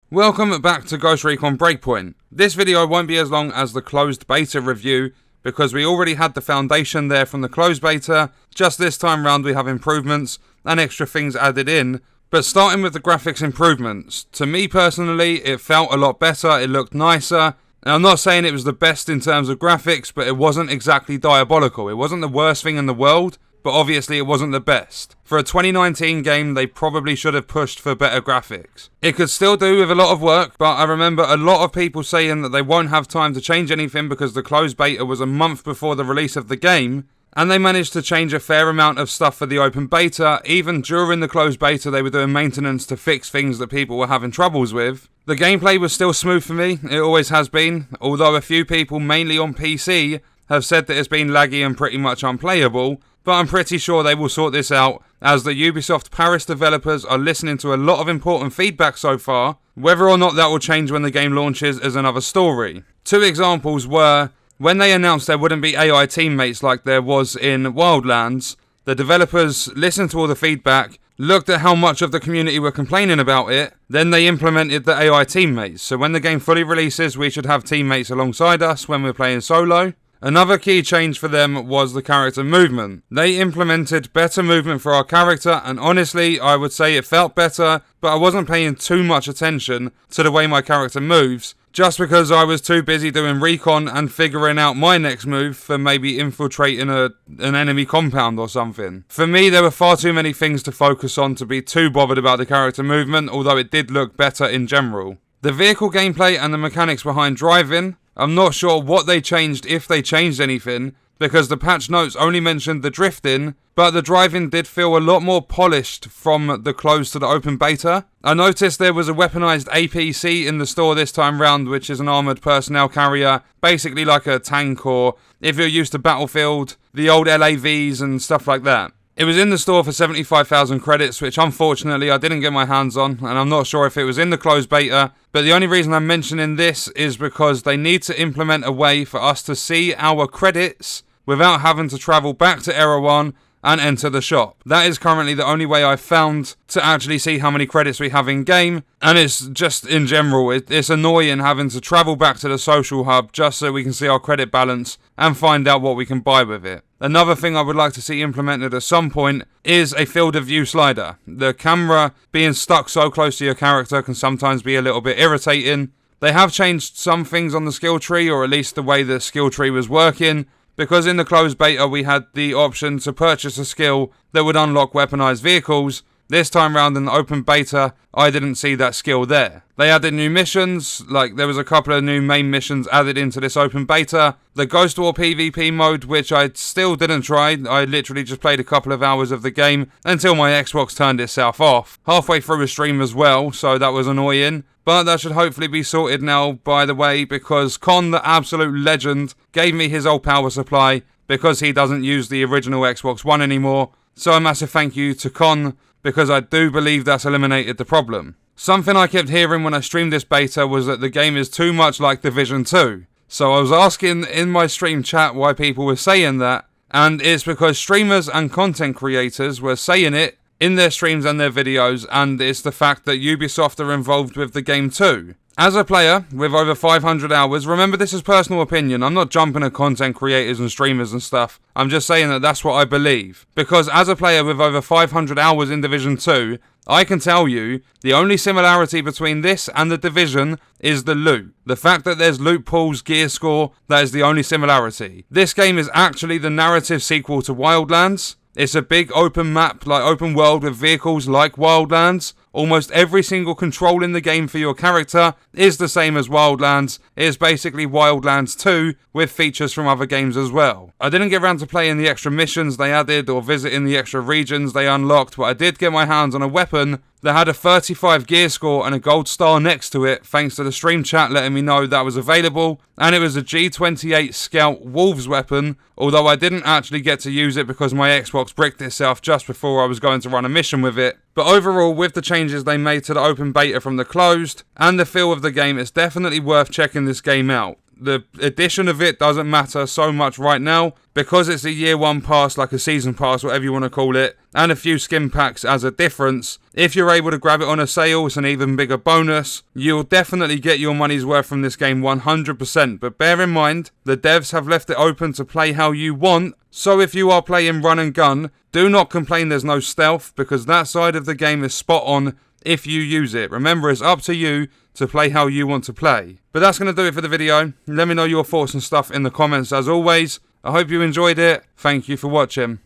Welcome back to Ghost Recon Breakpoint. This video won't be as long as the closed beta review because we already had the foundation there from the closed beta, just this time round we have improvements and extra things added in. But starting with the graphics improvements, to me personally it felt a lot better, it looked nicer. And I'm not saying it was the best in terms of graphics, but it wasn't exactly diabolical. It wasn't the worst thing in the world, but obviously it wasn't the best. For a 2019 game, they probably should have pushed for better graphics. It could still do with a lot of work, but I remember a lot of people saying that they won't have time to change anything because the closed beta was a month before the release of the game, and they managed to change a fair amount of stuff for the open beta. Even during the closed beta, they were doing maintenance to fix things that people were having troubles with. The gameplay was still smooth for me, it always has been, although a few people, mainly on PC, have said that it's been laggy and pretty much unplayable, but I'm pretty sure they will sort this out, as the Ubisoft Paris developers are listening to a lot of important feedback so far. Whether or not that will change when the game launches is another story. Two examples were, when they announced there wouldn't be AI teammates like there was in Wildlands, the developers listened to all the feedback, looked at how much of the community were complaining about it, then they implemented the AI teammates. So when the game fully releases, we should have teammates alongside us when we're playing solo. Another key change for them was the character movement. They implemented better movement for our character, and honestly, I would say it felt better, but I wasn't paying too much attention to the way my character moves, just because I was too busy doing recon and figuring out my next move for maybe infiltrating an enemy compound or something. For me, there were far too many things to focus on to be too bothered about the character movement, although it did look better in general. The vehicle gameplay and the mechanics behind driving, I'm not sure what they changed, if they changed anything, because the patch notes only mentioned the drifting, but the driving did feel a lot more polished from the closed to the open beta. I noticed there was a weaponized APC in the store this time round, which is an armoured personnel carrier, basically like a tank, or if you're used to Battlefield, the old LAVs and stuff like that. It was in the store for 75,000 credits, which unfortunately I didn't get my hands on, and I'm not sure if it was in the closed beta, but the only reason I'm mentioning this is because they need to implement a way for us to see our credits without having to travel back to Era 1 and enter the shop. That is currently the only way I've found to actually see how many credits we have in game, and it's just in general, it's annoying having to travel back to the social hub just so we can see our credit balance and find out what we can buy with it. Another thing I would like to see implemented at some point is a field of view slider. The camera being stuck so close to your character can sometimes be a little bit irritating. They have changed some things on the skill tree, or at least the way the skill tree was working, because in the closed beta we had the option to purchase a skill that would unlock weaponized vehicles. This time round in the open beta, I didn't see that skill there. They added new missions, like there was a couple of new main missions added into this open beta. The Ghost War PvP mode, which I still didn't try, I literally just played a couple of hours of the game until my Xbox turned itself off. Halfway through a stream as well, so that was annoying. But that should hopefully be sorted now, by the way, because Con, the absolute legend, gave me his old power supply because he doesn't use the original Xbox One anymore. So a massive thank you to Con, because I do believe that's eliminated the problem. Something I kept hearing when I streamed this beta was that the game is too much like Division 2. So I was asking in my stream chat why people were saying that, and it's because streamers and content creators were saying it in their streams and their videos, and it's the fact that Ubisoft are involved with the game too. As a player with over 500 hours, remember this is personal opinion, I'm not jumping at content creators and streamers and stuff, I'm just saying that that's what I believe. Because as a player with over 500 hours in Division 2, I can tell you, the only similarity between this and the Division is the loot. The fact that there's loot pools, gear score, that is the only similarity. This game is actually the narrative sequel to Wildlands. It's a big open map, like open world with vehicles like Wildlands. Almost every single control in the game for your character is the same as Wildlands. It is basically Wildlands 2 with features from other games as well. I didn't get around to playing the extra missions they added or visiting the extra regions they unlocked, but I did get my hands on a weapon that had a 35 gear score and a gold star next to it, thanks to the stream chat letting me know that was available, and it was a G28 Scout Wolves weapon, although I didn't actually get to use it because my Xbox bricked itself just before I was going to run a mission with it. But overall, with the changes they made to the open beta from the closed, and the feel of the game, it's definitely worth checking this game out. the addition of it doesn't matter so much right now, because it's a year one pass, like a season pass, whatever you want to call it, and a few skin packs as a difference. If you're able to grab it on a sale, it's an even bigger bonus. You'll definitely get your money's worth from this game 100%, but bear in mind, the devs have left it open to play how you want, so if you are playing run and gun, do not complain there's no stealth, because that side of the game is spot on if you use it. Remember, it's up to you to play how you want to play. But that's going to do it for the video. Let me know your thoughts and stuff in the comments as always. I hope you enjoyed it. Thank you for watching.